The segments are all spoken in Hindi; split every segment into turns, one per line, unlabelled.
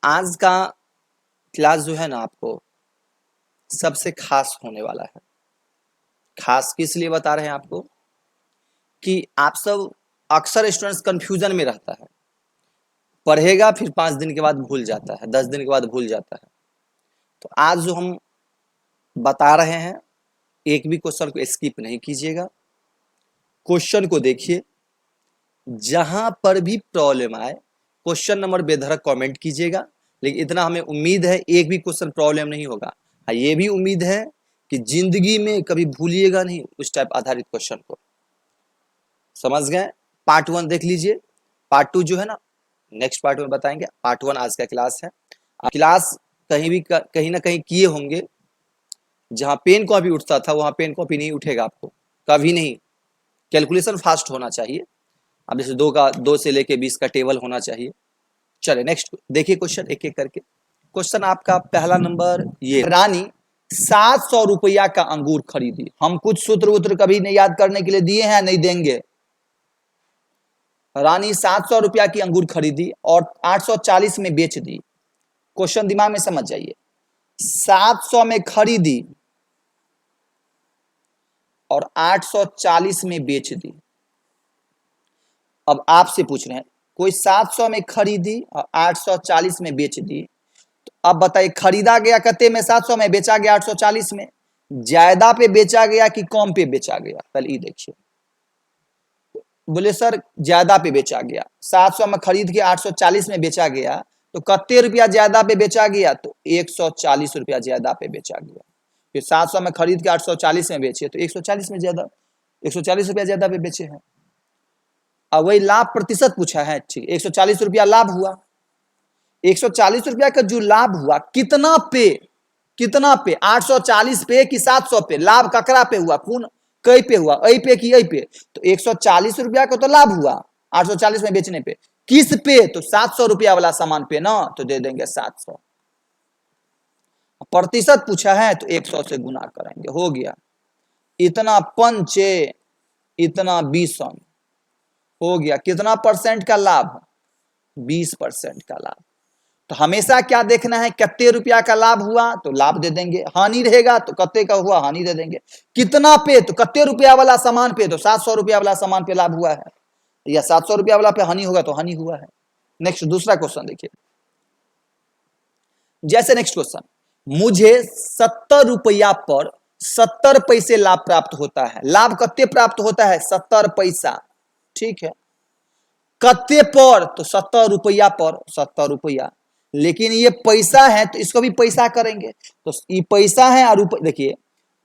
आज का क्लास जो है ना आपको सबसे खास होने वाला है। खास किस लिए बता रहे हैं आपको कि आप सब अक्सर स्टूडेंट्स कंफ्यूजन में रहता है, पढ़ेगा फिर 5 दिन के बाद भूल जाता है, 10 दिन के बाद भूल जाता है। तो आज जो हम बता रहे हैं एक भी क्वेश्चन को स्किप नहीं कीजिएगा, क्वेश्चन को देखिए, जहां पर भी प्रॉब्लम आए क्वेश्चन नंबर बेधड़क कमेंट कीजिएगा। लेकिन इतना हमें उम्मीद है एक भी क्वेश्चन प्रॉब्लम नहीं होगा। हाँ, ये भी उम्मीद है कि जिंदगी में कभी भूलिएगा नहीं उस टाइप आधारित क्वेश्चन को। समझ गए? पार्ट 1 देख लीजिए, पार्ट 2 जो है ना नेक्स्ट पार्ट में बताएंगे। पार्ट 1 आज का क्लास है। क्लास कहीं ना कहीं किए होंगे, जहां पेन कॉपी उठता था वहां पेन कॉपी नहीं उठेगा आपको, कभी नहीं। कैलकुलेशन फास्ट होना चाहिए। अब जैसे 2 से लेके 20 का टेबल होना चाहिए। चले नेक्स्ट देखिए क्वेश्चन एक एक करके। क्वेश्चन आपका पहला नंबर, ये रानी 700 रुपया का अंगूर खरीदी। हम कुछ सूत्र वूत्र कभी नहीं याद करने के लिए दिए हैं, नहीं देंगे। रानी 700 रुपया की अंगूर खरीदी और 840 में बेच दी। क्वेश्चन दिमाग में समझ जाइए, 700 में खरीदी और 840 में बेच दी। अब आपसे पूछ रहे हैं कोई 700 में खरीदी और 840 में बेच दी, तो अब बताइए खरीदा गया कते में? 700 में, बेचा गया 840 में। ज्यादा पे बेचा गया कि कम पे बेचा गया? पहले ये देखिए। बोले सर ज्यादा पे बेचा गया, 700 में खरीद के 840 में बेचा गया, तो कते रुपया ज्यादा पे बेचा गया? तो 140 रुपया ज्यादा पे बेचा गया। फिर 700 में खरीद के 840 में बेचे तो 140 में ज्यादा, 140 रुपया ज्यादा पे बेचे हैं। अब वही लाभ प्रतिशत पूछा है, ठीक, 140 रुपया लाभ हुआ। 140 रुपया का जो लाभ हुआ कितना पे? कितना पे? 840 पे कि 700 पे? लाभ ककरा पे हुआ? कौन कई पे हुआ? ऐ पे कि ऐ पे? तो 140 रुपया का तो लाभ हुआ 840 में बेचने पे। किस पे? तो 700 रुपया वाला सामान पे ना, तो दे देंगे 700। प्रतिशत पूछा है तो 100 से गुना करेंगे, हो गया। इतना पंचे इतना 20 हो गया। कितना परसेंट का लाभ? 20% का लाभ। तो हमेशा क्या देखना है? कितने रुपया का लाभ हुआ तो लाभ दे देंगे, हानि रहेगा तो कितने का हुआ हानि दे देंगे। कितना पे? तो कितने रुपया वाला सामान पे? तो 700 रुपया वाला सामान पे लाभ हुआ है, या 700 रुपया वाला पे हानि होगा तो हानि हुआ है। नेक्स्ट दूसरा क्वेश्चन देखिए। जैसे नेक्स्ट क्वेश्चन, मुझे 70 रुपया पर 70 पैसे लाभ प्राप्त होता है। लाभ कितने प्राप्त होता है? 70 पैसा, ठीक है। कत्ते पर? तो 70 रुपया पर 70 रुपया। लेकिन ये पैसा है तो इसको भी पैसा करेंगे, तो ये पैसा है और देखिए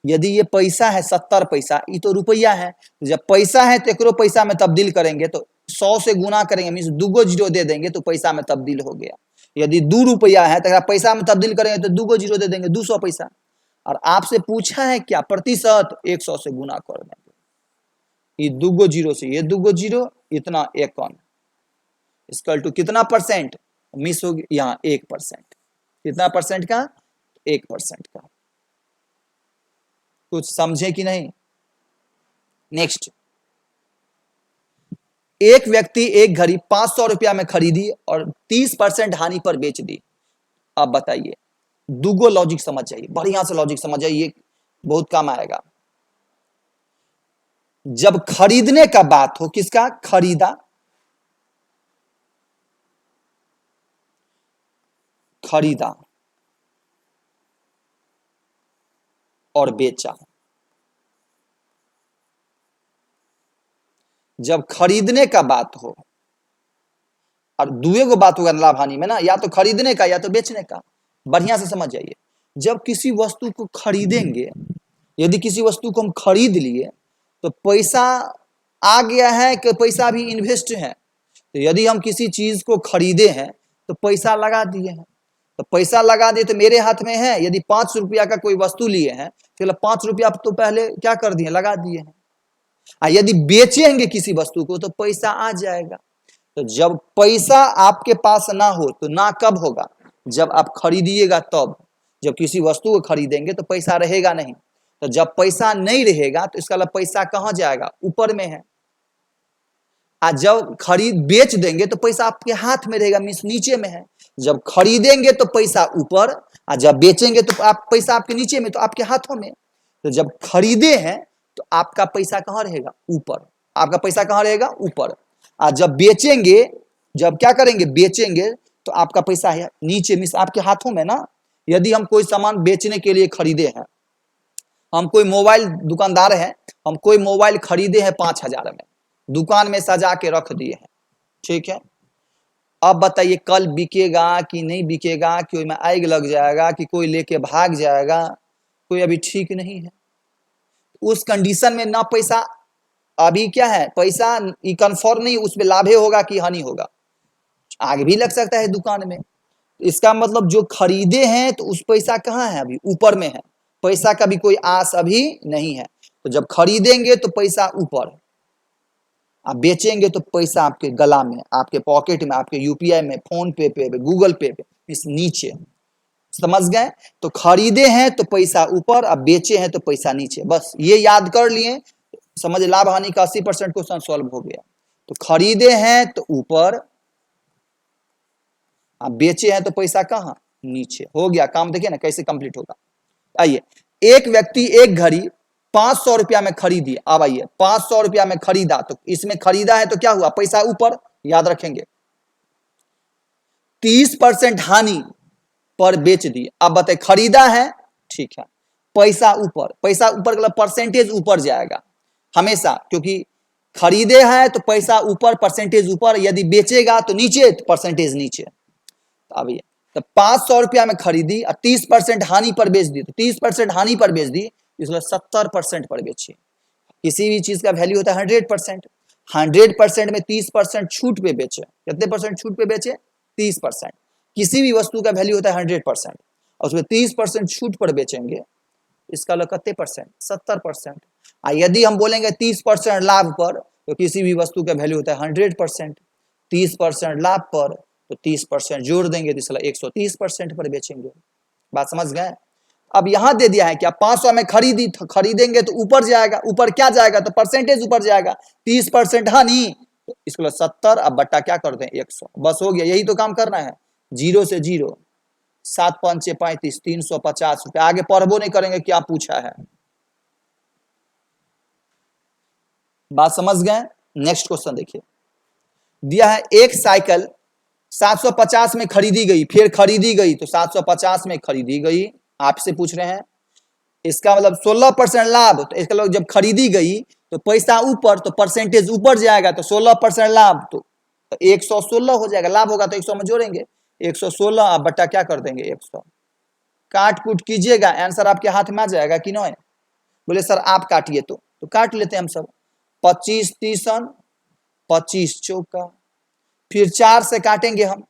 यदि ये पैसा है 70 पैसा, ये तो रुपया है। जब पैसा है तो एक पैसा में तब्दील करेंगे तो 100 से गुना करेंगे, मीन्स 2 जीरो दे देंगे तो पैसा में तब्दील हो गया। यदि 2 रुपया है तो पैसा में तब्दील करेंगे तो 2 जीरो दे देंगे, 200 पैसा। और आपसे पूछा है क्या? प्रतिशत, 100 से गुना कर देंगे। ये 2 जीरो से ये 2 जीरो, इतना 1 इक्वल टू कितना परसेंट? मिस हो गया यहाँ 1%। कितना परसेंट का? 1% का। कुछ समझे कि नहीं? नेक्स्ट, एक व्यक्ति एक घड़ी 500 रुपया में खरीदी और 30% हानि पर बेच दी। अब बताइए, दूगो लॉजिक समझ जाइए, बढ़िया से लॉजिक समझ जाइए, बहुत काम आएगा। जब खरीदने का बात हो, किसका? खरीदा, खरीदा और बेचा। जब खरीदने का बात हो, और दुए को बात होगा लाभ हानि में ना, या तो खरीदने का या तो बेचने का। बढ़िया से समझ जाइए, जब किसी वस्तु को खरीदेंगे, यदि किसी वस्तु को हम खरीद लिए तो पैसा आ गया है कि पैसा भी इन्वेस्ट है। तो यदि हम किसी चीज को खरीदे हैं तो पैसा लगा दिए हैं, तो पैसा लगा दिए तो मेरे हाथ में है। यदि 5 रुपया का कोई वस्तु लिए हैं तो 5 रुपया तो पहले क्या कर दिए? लगा दिए हैं। यदि बेचेंगे किसी वस्तु को तो पैसा आ जाएगा। तो जब पैसा आपके पास ना हो तो ना कब होगा? जब आप खरीदिएगा तब। जब किसी वस्तु को खरीदेंगे तो पैसा रहेगा नहीं, तो जब पैसा नहीं रहेगा तो इसका मतलब पैसा कहां जाएगा? ऊपर में है। जब खरीद बेच देंगे तो पैसा आपके हाथ में रहेगा, मीन्स नीचे में है। जब खरीदेंगे तो पैसा ऊपर, और जब बेचेंगे तो आप पैसा आपके नीचे में, तो आपके हाथों में। तो जब खरीदे हैं तो आपका पैसा कहाँ रहेगा? ऊपर। आपका पैसा कहाँ रहेगा? ऊपर। और जब बेचेंगे, जब क्या करेंगे? बेचेंगे तो आपका पैसा है नीचे में, आपके हाथों में ना। यदि हम कोई सामान बेचने के लिए खरीदे हैं, हम कोई मोबाइल दुकानदार है, हम कोई मोबाइल खरीदे हैं 5,000 में, दुकान में सजा के रख दिए हैं, ठीक है। अब बताइए कल बिकेगा कि नहीं बिकेगा, कि में आग लग जाएगा, कि कोई लेके भाग जाएगा, कोई अभी ठीक नहीं है। उस कंडीशन में ना पैसा, अभी क्या है, पैसा ये कंफर्म नहीं उसमें लाभ होगा कि हानि होगा, आग भी लग सकता है दुकान में। इसका मतलब जो खरीदे हैं तो उस पैसा कहाँ है? अभी ऊपर में है, पैसा का भी कोई आस अभी नहीं है। तो जब खरीदेंगे तो पैसा ऊपर, आप बेचेंगे तो पैसा आपके गला में, आपके पॉकेट में, आपके यूपीआई में, फोन पे पे, गूगल पे पे, इस नीचे। समझ गए? तो खरीदे हैं तो पैसा ऊपर, अब बेचे हैं तो पैसा नीचे। बस ये याद कर लिए, समझ, लाभ हानि का 80% क्वेश्चन सॉल्व हो गया। तो खरीदे हैं तो ऊपर, आप बेचे हैं तो पैसा कहाँ? नीचे। हो गया काम। देखिए ना कैसे कंप्लीट होगा। आइए, एक व्यक्ति एक घड़ी 500 रुपया में खरीदी। अब आइए, 500 रुपया में खरीदा, तो इसमें खरीदा है तो क्या हुआ? पैसा ऊपर, याद रखेंगे। 30% हानि पर बेच दी। अब बताए, खरीदा है, ठीक है, पैसा ऊपर, पैसा ऊपर मतलब परसेंटेज ऊपर जाएगा हमेशा, क्योंकि खरीदे हैं तो पैसा ऊपर, परसेंटेज ऊपर, यदि बेचेगा तो नीचे, तो परसेंटेज नीचे। अब ये तो 500 रुपया में खरीदी और 30% हानि पर बेच दी, तो 30% हानि पर बेच दी, इसलिए 70% पर बेची। किसी भी चीज का वैल्यू होता है 100%, 100% में 30% छूट पे बेचे। कितने परसेंट छूट पे बेचे? 30%। किसी भी वस्तु का वैल्यू होता है 100%, और उसमें 30% छूट पर बेचेंगे, इसका मतलब कितने परसेंट? 70%। यदि हम बोलेंगे 30% लाभ पर, तो किसी भी वस्तु का वैल्यू होता है 100%, 30% लाभ पर, तो 30% जोड़ देंगे तो इसलिए 130% पर बेचेंगे। बात समझ गए? अब यहां दे दिया है क्या? 500 में खरीदेंगे तो ऊपर जाएगा, ऊपर क्या जाएगा? तो परसेंटेज ऊपर जाएगा, 30% हानि, तो इसको 70, अब बट्टा क्या कर दें? 100। बस हो गया, यही तो काम करना है। 0 से 0, 7 5 6 35, 350 रुपया। आगे पढ़बो नहीं करेंगे, क्या पूछा है। बात समझ गए? नेक्स्ट क्वेश्चन देखिए, दिया है एक साइकिल 750 में खरीदी गई, फिर खरीदी गई तो 750 में खरीदी गई। आपसे पूछ रहे हैं, इसका मतलब 16% लाभ। तो इसका मतलब जब खरीदी गई तो पैसा ऊपर, तो परसेंटेज ऊपर जाएगा, तो 16% लाभ, तो 116 हो जाएगा। लाभ होगा तो 100 में जोड़ेंगे, 116, आप बट्टा क्या कर देंगे? 100। काट कूट कीजिएगा, आंसर आपके हाथ में आ जाएगा कि नहीं? बोले सर आप काटिए, तो काट लेते हैं हम सब। 25 तीसन, 25 चौका, फिर 4 से काटेंगे हम,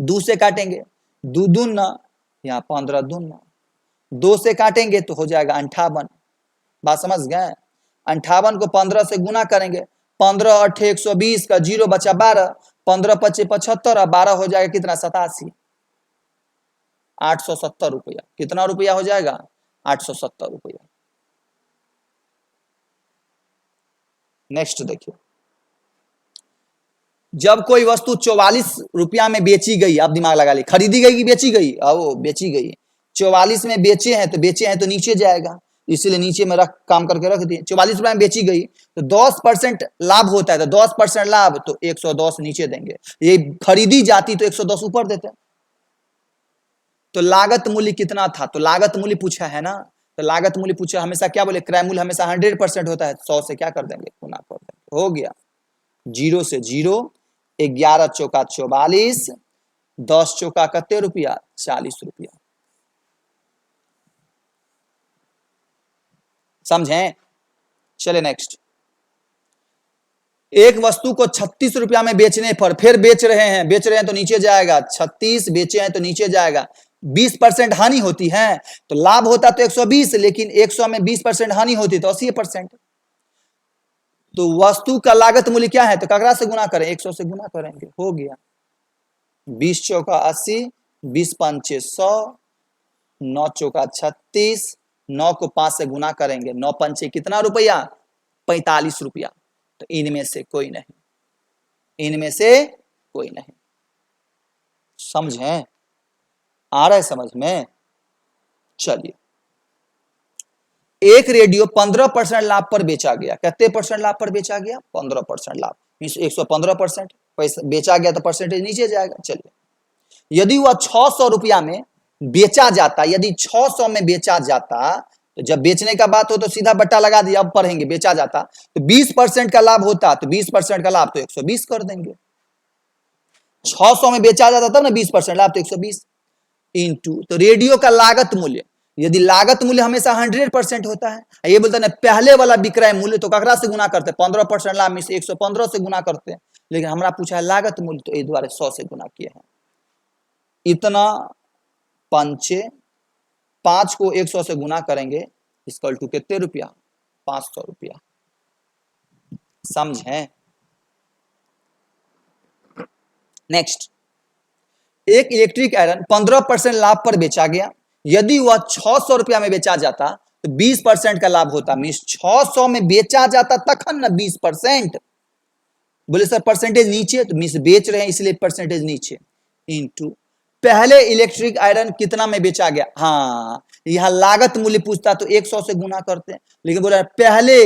2 से काटेंगे, 2 दूना, यहाँ 15 दूना, 2 से काटेंगे तो हो जाएगा 58। बात समझ गए? 58 को 15 से गुना करेंगे, 15 8 120 का 0 बचा 12, 15 25 75, और 12 हो जाएगा कितना? 87। 870 रुपया। कितना रुपया हो जाएगा? 870 रुपया। नेक्स्ट देखिए, जब कोई वस्तु 44 रुपया में बेची गई, आप दिमाग लगा ली, खरीदी गई कि बेची गई? वो बेची गई। 44 में बेचे हैं तो नीचे जाएगा, इसीलिए नीचे में रख, काम करके रख दिए। 44 रुपया में बेची गई तो 10% लाभ होता है, तो 10% लाभ, तो 110 नीचे देंगे। ये खरीदी जाती तो 110 ऊपर देते। तो लागत मूल्य कितना था? तो लागत मूल्य पूछा है ना, तो लागत मूल्य पूछा, हमेशा क्या बोले? क्रय मूल्य हमेशा 100% होता है। 100 से क्या कर देंगे? गुना कर देंगे। हो गया, 0 से 0, 11 चौका 44, 10 चौका कितने रुपया? 40 रुपया। समझें? चले नेक्स्ट, एक वस्तु को 36 रुपया में बेचने पर, फिर बेच रहे हैं तो नीचे जाएगा, 36 बेचे हैं तो नीचे जाएगा। 20% हानि होती है, तो लाभ होता तो 120, लेकिन 100 में 20% हानि होती तो 80%। तो वस्तु का लागत मूल्य क्या है? तो ककरा से गुना करें? 100 से गुना करेंगे। हो गया, 20 चौका 80, 20 पंचे 100, 9 चौका 36, 9 को 5 से गुना करेंगे, 9 पंचे कितना रुपया? 45 रुपया। तो इनमें से कोई नहीं, इनमें से कोई नहीं। समझें? आ रहा है समझ में? चलिए, एक रेडियो 15% लाभ पर बेचा गया। कितने परसेंट लाभ पर बेचा गया? 15% लाभ, मीन्स 115% पैसा बेचा गया तो परसेंटेज नीचे जाएगा। चलिए, यदि वह 600 रुपया में बेचा जाता, यदि 600 में बेचा जाता, तो जब बेचने का बात हो तो सीधा बट्टा लगा दिया, अब पढ़ेंगे। बेचा जाता तो 20% का लाभ होता, तो 20% का लाभ तो 120 कर देंगे। 600 में बेचा जाता तब ना 20% लाभ, तो 120 इंटू, तो रेडियो का लागत मूल्य, यदि लागत मूल्य हमेशा 100% होता है, ये बोलते हैं पहले वाला विक्रय मूल्य, तो ककरा से गुना करते? 15% लाभ में से 115 से गुना करते हैं। लेकिन हमारा पूछा है लागत मूल्य, तो ये द्वारा 100 से गुना किए हैं। इतना पंचे 5 को 100 से गुना करेंगे, इसकल टू कितने रुपया? 500 रुपया। समझें? नेक्स्ट, एक इलेक्ट्रिक आयरन 15% लाभ पर बेचा गया। यदि वह 600 रुपया में बेचा जाता तो 20% का लाभ होता, मीन्स 600 में बेचा जाता तखन ना 20%। बोले सर परसेंटेज नीचे, तो मीन्स बेच रहे हैं इसलिए परसेंटेज नीचे। इनटू पहले इलेक्ट्रिक आयरन कितना में बेचा गया? हाँ, यहां लागत मूल्य पूछता तो 100 से गुना करते हैं, लेकिन बोला पहले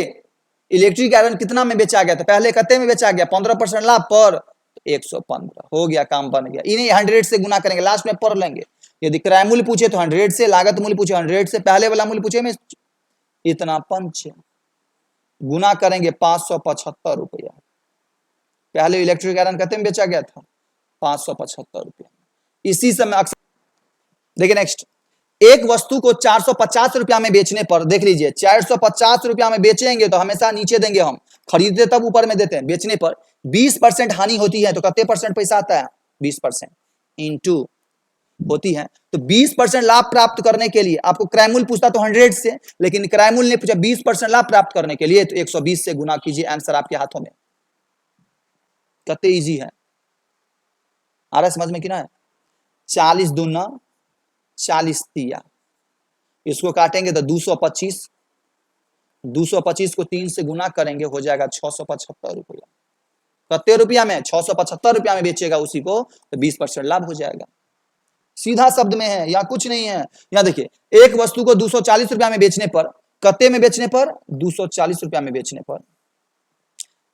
इलेक्ट्रिक आयरन कितना में बेचा गया, तो पहले कितने में बेचा गया? 15% लाभ पर 115 हो गया, काम बन गया। इन्हें 100 से गुना करेंगे, लास्ट में पढ़ लेंगे। यदि क्रय मूल्य पूछे तो 100 से, लागत मूल्य पूछे 100 से, पहले वाला मूल्य पूछे में इतना पंच गुना करेंगे 575 रुपया। पहले इलेक्ट्रिक आयरन कितने में बेचा गया था? 575 रुपया। इसी समय अक्सर देखिए नेक्स्ट, एक वस्तु को 450 रुपया में बेचने पर, देख लीजिए 450 रुपया में बेचेंगे तो हमेशा नीचे देंगे हम, खरीदते तब ऊपर में देते हैं। बेचने पर 20% हानि होती है तो कितने परसेंट पैसा आता है? 20% इंटू होती है, तो 20% लाभ प्राप्त करने के लिए आपको क्रय मूल्य पूछता तो 100 से, लेकिन क्रय मूल्य ने पूछा 20% लाभ प्राप्त करने के लिए, तो 120 से गुना कीजिए। आंसर आपके हाथों में। कितने इजी है, आ रहा है समझ में कि ना है? 40 दूना 40 तिया, इसको काटेंगे तो 225, 225 को 3 से गुना करेंगे, हो जाएगा 675 रुपया। कितने रुपया में? 675 रुपया में बेचेगा उसी को, तो 20% लाभ हो जाएगा। सीधा शब्द में है, यहाँ कुछ नहीं है। यहाँ देखिए, एक वस्तु को 240 रुपया में बेचने पर, कितने में बेचने पर? 240 रुपया में बेचने पर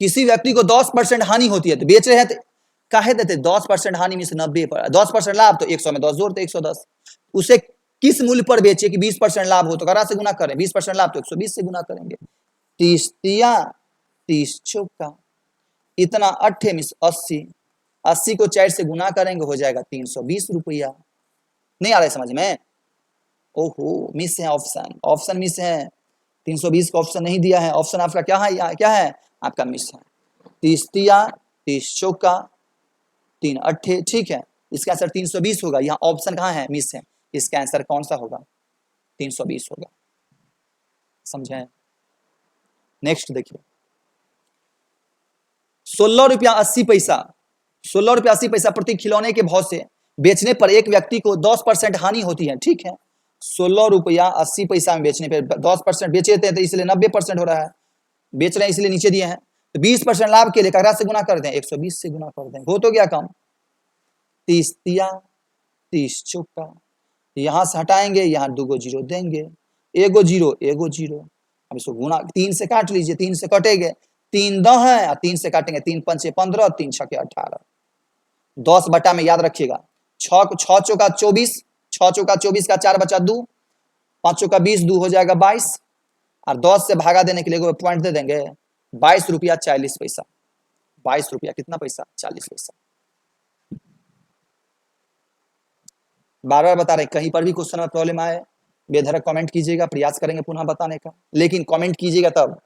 किसी व्यक्ति को 10% हानि होती है, तो बेच रहे हैं तो काहे देते? 10% हानि में से 90 पर 10% लाभ, तो 100 में 10 जोड़ते 110। उसे किस मूल्य पर बेचे कि 20% लाभ हो, तो करा से गुना करें। 20% लाभ तो 120 से गुना करेंगे। 30 तिया 30 चौका, इतना 8 में 80, 80 को 4 से गुना करेंगे, हो जाएगा 320 रुपया। नहीं आ रहा है समझ में? ओहो, मिस है ऑप्शन, ऑप्शन मिस है। 320 का ऑप्शन नहीं दिया है, ऑप्शन आपका क्या है? क्या है आपका? मिस है। 30 तिया 30 चौका 3 8, ठीक है, इसका आंसर 320 होगा। यहाँ ऑप्शन कहाँ है? मिस है। इसका आंसर कौन सा होगा? 320 होगा। समझे? नेक्स्ट देखिए, 16 रुपया 80 पैसा, 16 रुपया 80 पैसा प्रति खिलौने के भाव से बेचने पर एक व्यक्ति को 10% हानि होती है। ठीक है, 16 रुपया 80 पैसा में बेचने पर 10% बेचे थे, तो इसलिए 90% हो रहा है। बेच रहे हैं इसलिए नीचे दिए हैं, तो 20% लाभ के लिए ककरा से गुना कर दें? 120 से गुना कर दें, हो तो गया कम। 30 तिया 30 चौका, यहां से हटाएंगे, यहाँ 2 जीरो देंगे, एगो जीरो एगो जीरो। अब इसको गुना 3 से काट लीजिए, 3 से कटेंगे, 3 10 है, 3 से काटेंगे 3 पंचे 15, 3 छके 18, 10 बटा में याद रखिएगा 6 चौका 24, 6 चौका 24 का 4 बचा 2, 5 चौका 20, 2 हो जाएगा 22, और 10 से भागा देने के लिए पॉइंट दे देंगे। 22 रुपया 40 पैसा, 22 रुपया कितना पैसा? 40 पैसा। बार बार बता रहे, कहीं पर भी क्वेश्चन में प्रॉब्लम आए बेधड़क कमेंट कीजिएगा, प्रयास करेंगे पुनः बताने का, लेकिन कमेंट कीजिएगा तब।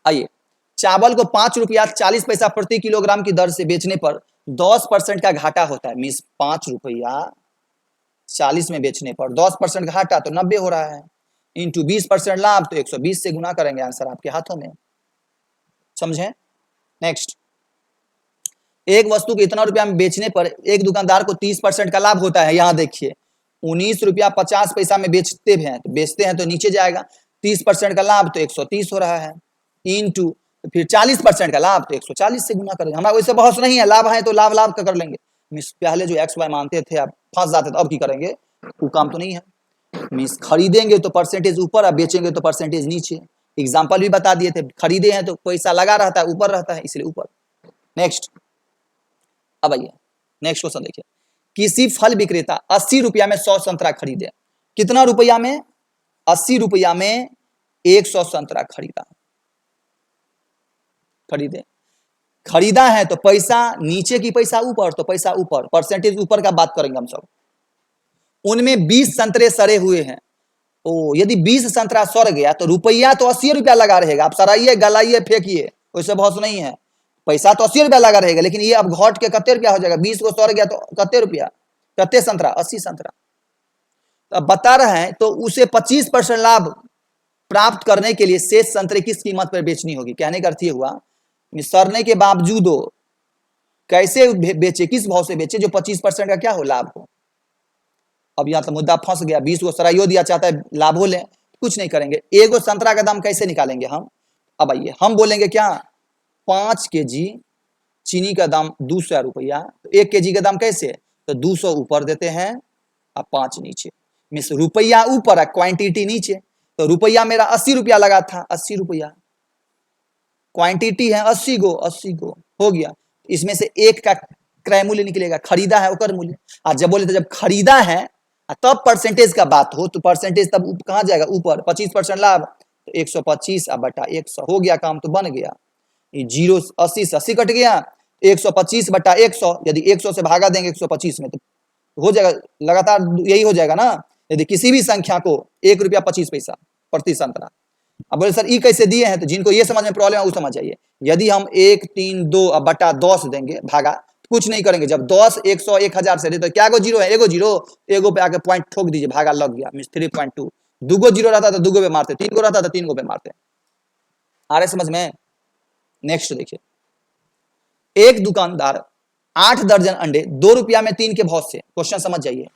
आइए, चावल को 5 रुपया 40 पैसा प्रति किलोग्राम की दर से बेचने पर 10% का घाटा होता है। मीन्स 5 रुपया 40 में बेचने पर 10% घाटा, तो 90 हो रहा है, इंटू 20% लाभ, तो 120 से गुना करेंगे। आंसर आपके हाथों में। समझे? नेक्स्ट, एक वस्तु को इतना रुपया में बेचने पर एक दुकानदार को 30% का लाभ होता है। यहाँ देखिए 19 रुपया 50 पैसा में बेचते हैं, तो बेचते हैं तो नीचे जाएगा, 30% का लाभ तो 130 हो रहा है, इंटू फिर 40% का लाभ तो 140 से गुना करेंगे। हमारा वैसे बहस नहीं है, लाभ है तो लाभ लाभ का कर लेंगे, मीन्स पहले जो एक्स वाई मानते थे अब फंस जाते थे, अब की करेंगे, वो काम तो नहीं है। मीन्स खरीदेंगे तो परसेंटेज ऊपर, अब बेचेंगे तो परसेंटेज नीचे। एग्जाम्पल भी बता दिए थे, खरीदे हैं तो पैसा लगा रहता है, ऊपर रहता है, इसलिए ऊपर। नेक्स्ट, अब आइए नेक्स्ट क्वेश्चन देखिए। किसी फल विक्रेता 80 रुपया में 100 संतरा खरीदे। कितना रुपया में? 80 रुपया में 100 संतरा खरीदे। खरीदा है तो पैसा नीचे की पैसा ऊपर, तो पैसा ऊपर, परसेंटेज ऊपर का बात करेंगे हम सब। उनमें 20 संतरे सड़े हुए हैं। ओ, यदि 20 संतरा सड़ गया तो रुपया तो 80 रुपया लगा रहेगा। आप सराइए, गलाइए, फेंकिए, वैसे बहुत नहीं है। पैसा तो 80 रुपया लगा रहेगा, लेकिन ये अब घट के कते रुपया हो जाएगा? 20 को सड़ गया तो कते रुपया, कते संतरा? 80 संतरा। तो अब बता रहे हैं तो उसे 25% लाभ प्राप्त करने के लिए शेष संतरे किस कीमत पर बेचनी होगी? कहने का अर्थ ये हुआ, सड़ने के बावजूद कैसे बेचे, किस भाव से बेचे जो 25% का क्या हो, लाभ हो। अब यहां तो मुद्दा फंस गया। 20 को सराइयो दिया, चाहता है लाभ हो ले, कुछ नहीं करेंगे। एगो संतरा का दाम कैसे निकालेंगे हम? अब आइए हम बोलेंगे क्या, 5 केजी चीनी का दाम 200 रुपया, तो 1 केजी का दाम कैसे? तो 200 ऊपर देते हैं और 5 नीचे। मीन्स रुपया ऊपर है, क्वांटिटी नीचे। तो रुपया मेरा 80 रुपया लगा था, 80 रुपया, क्वांटिटी है 80 गो हो गया। इसमें से एक का क्रय मूल्य निकलेगा, खरीदा है ओकर मूल्य। और जब बोले तो जब खरीदा है तब परसेंटेज का बात हो, तो परसेंटेज तब कहां जाएगा? ऊपर। 25% लाभ, तो 125 बटा 100 हो गया, काम तो बन गया। 0 80 से 80 कट गया, 125 बटा 100, यदि 100 से भागा देंगे 125 में तो हो जाएगा, लगातार यही हो जाएगा ना। यदि किसी भी संख्या को 1 रुपया 25 पैसा प्रति संतरा। अब बोले सर ये कैसे दिए हैं? तो जिनको ये समझ में प्रॉब्लम है वो समझ जाइए। यदि हम 1 3 2 बटा 10 देंगे भागा, कुछ नहीं करेंगे। जब 10 100 1000 से दे तो क्या गो जीरो है? एगो जीरो, एगो पे आके पॉइंट ठोक दीजिए, भागा लग गया, मींस 3.2। दूगो जीरो रहता तो दूगो पे मारते, 3 गो रहता तो 3 गो पे मारते। आ रहे समझ में? नेक्स्ट देखिए, एक दुकानदार 8 दर्जन अंडे 2 रुपया में 3 के भाव से, क्वेश्चन समझ जाइए,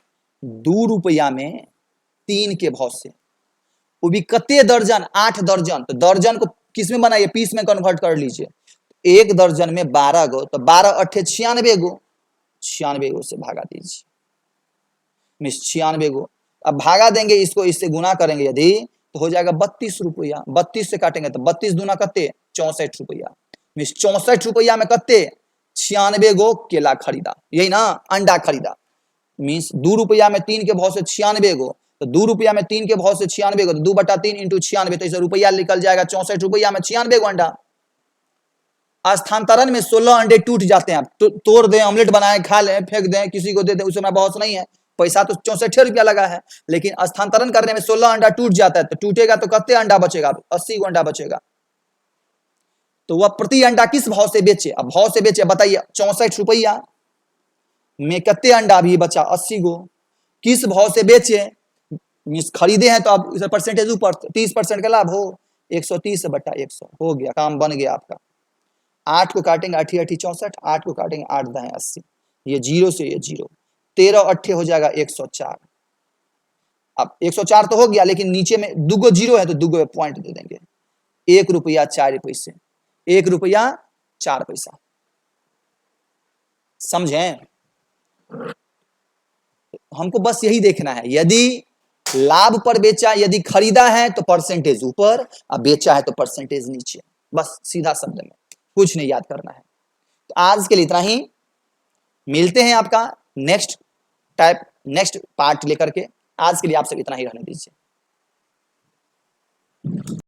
2 रुपया में 3 के भाव से, वो भी कते दर्जन? 8 दर्जन। तो दर्जन को किस में बनाइए? पीस में कन्वर्ट कर लीजिए। एक दर्जन में 12 गो, तो 12 अट्ठे 96 गो, 96 गो से भागा दीजिए, मिस 96 गो। अब भागा देंगे इसको, इससे गुना करेंगे यदि, तो हो जाएगा 32 रुपया। 32 से काटेंगे तो 32 दूना कते? 64 रुपया। मिस 64 रुपया में कते? 96 गो केला खरीदा, यही ना, अंडा खरीदा। मीन्स 2 रुपया में 3 के भाव से 96 गो, तो 2 रुपया में 3 के भाव से 96 गो, तो 2 बटा 3 इंटू 96, तो इसे रुपया निकल जाएगा 64 रुपया में 96 गो अंडा। स्थानांतरण में 16 अंडे टूट जाते हैं, तो तोड़ दें, ऑमलेट बनाए, खा लें, फेंक दें, किसी को दे दें, उसमें बहुत नहीं है, पैसा तो 64 रुपया लगा है। लेकिन स्थानांतरण करने में 16 अंडा टूट जाता है, तो टूटेगा तो कितने अंडा बचेगा? 80 गो अंडा बचेगा। तो वह प्रति अंडा किस भाव से बेचे? अब भाव से बेचे, बताइए, 64 रुपया में कितने अंडा भी बचा? 80 गो। किस भाव से बेचे? मीन्स खरीदे हैं तो अब इस परसेंटेज ऊपर, 30% का लाभ हो, 130 बटा 100 हो गया, काम बन गया आपका। 8 को काटेंगे 8 8 64, 8 को काटेंगे 8 10 80, ये 0 से ये 0, 13 अट्ठे हो जाएगा 104। अब 104 तो हो गया, लेकिन नीचे में दूगो जीरो है तो दूगो पॉइंट दे देंगे। 1 रुपया 4 पैसे, 1 रुपया 4 पैसा, समझें? हमको बस यही देखना है, यदि लाभ पर बेचा, यदि खरीदा है तो परसेंटेज ऊपर, अब बेचा है तो परसेंटेज नीचे, बस सीधा शब्द में, कुछ नहीं याद करना है। तो आज के लिए इतना ही, मिलते हैं आपका नेक्स्ट पार्ट लेकर के। आज के लिए आप सब इतना ही रहने दीजिए।